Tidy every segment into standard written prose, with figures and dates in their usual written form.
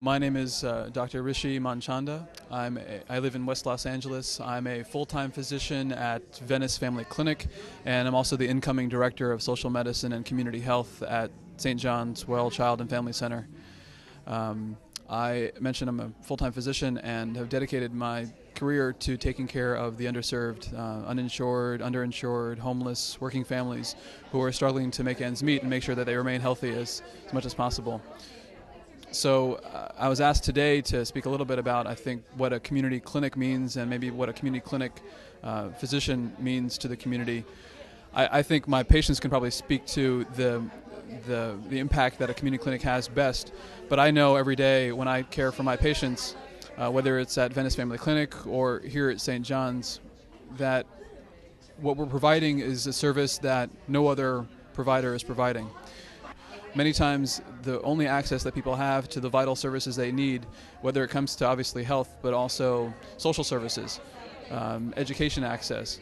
My name is Dr. Rishi Manchanda. I live in West Los Angeles. I'm a full-time physician at Venice Family Clinic, and I'm also the incoming director of social medicine and community health at St. John's Well Child and Family Center. I mentioned I'm a full-time physician and have dedicated my career to taking care of the underserved, uninsured, underinsured, homeless, working families who are struggling to make ends meet and make sure that they remain healthy as much as possible. So I was asked today to speak a little bit about, I think, what a community clinic means and maybe what a community clinic physician means to the community. I think my patients can probably speak to the impact that a community clinic has best, but I know every day when I care for my patients, whether it's at Venice Family Clinic or here at St. John's, that what we're providing is a service that no other provider is providing. Many times the only access that people have to the vital services they need, whether it comes to obviously health but also social services, education access,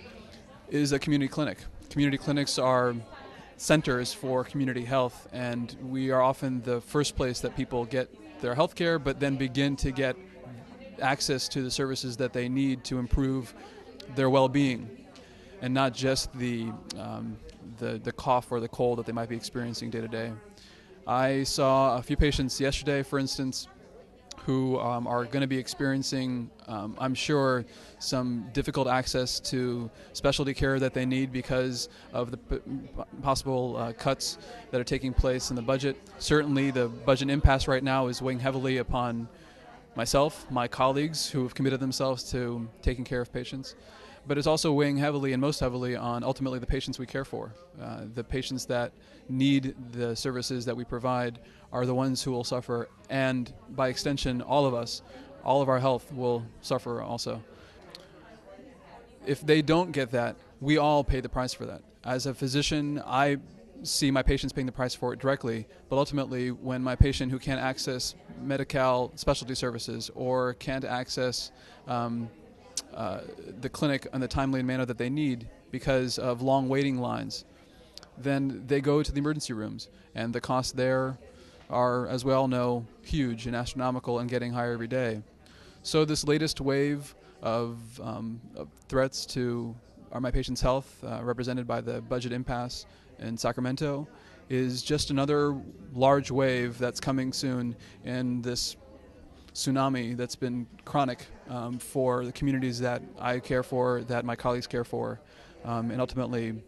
is a community clinic. Community clinics are centers for community health, and we are often the first place that people get their health care but then begin to get access to the services that they need to improve their well-being, and not just the cough or the cold that they might be experiencing day to day. I saw a few patients yesterday, for instance, who are going to be experiencing, I'm sure, some difficult access to specialty care that they need because of the possible cuts that are taking place in the budget. Certainly the budget impasse right now is weighing heavily upon myself, my colleagues who have committed themselves to taking care of patients. But it's also weighing heavily and most heavily on ultimately the patients we care for. The patients that need the services that we provide are the ones who will suffer, and by extension, all of us, all of our health will suffer also. If they don't get that, we all pay the price for that. As a physician, I see my patients paying the price for it directly, but ultimately when my patient who can't access Medi-Cal specialty services or can't access the clinic in the timely manner that they need because of long waiting lines, then they go to the emergency rooms, and the costs there are, as we all know, huge and astronomical and getting higher every day. So this latest wave of threats to my patients' health, represented by the budget impasse in Sacramento, is just another large wave that's coming soon in this tsunami that's been chronic for the communities that I care for, that my colleagues care for, and ultimately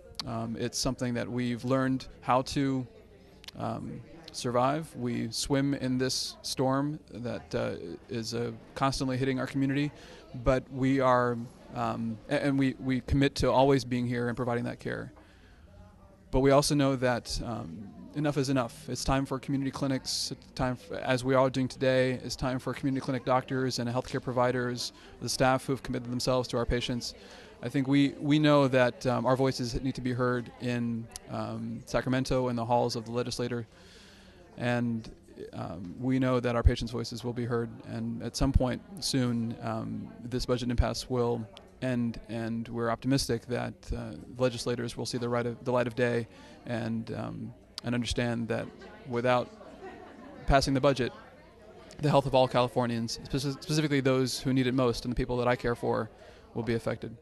it's something that we've learned how to survive. We swim in this storm that is constantly hitting our community, but we are, and we commit to always being here and providing that care. But we also know that enough is enough. It's time for community clinics, as we are doing today, it's time for community clinic doctors and healthcare providers, the staff who have committed themselves to our patients. I think we know that our voices need to be heard in Sacramento in the halls of the legislature, and we know that our patients' voices will be heard, and at some point soon this budget impasse will end, and we're optimistic that legislators will see the light of day and understand that without passing the budget, the health of all Californians, specifically those who need it most and the people that I care for, will be affected.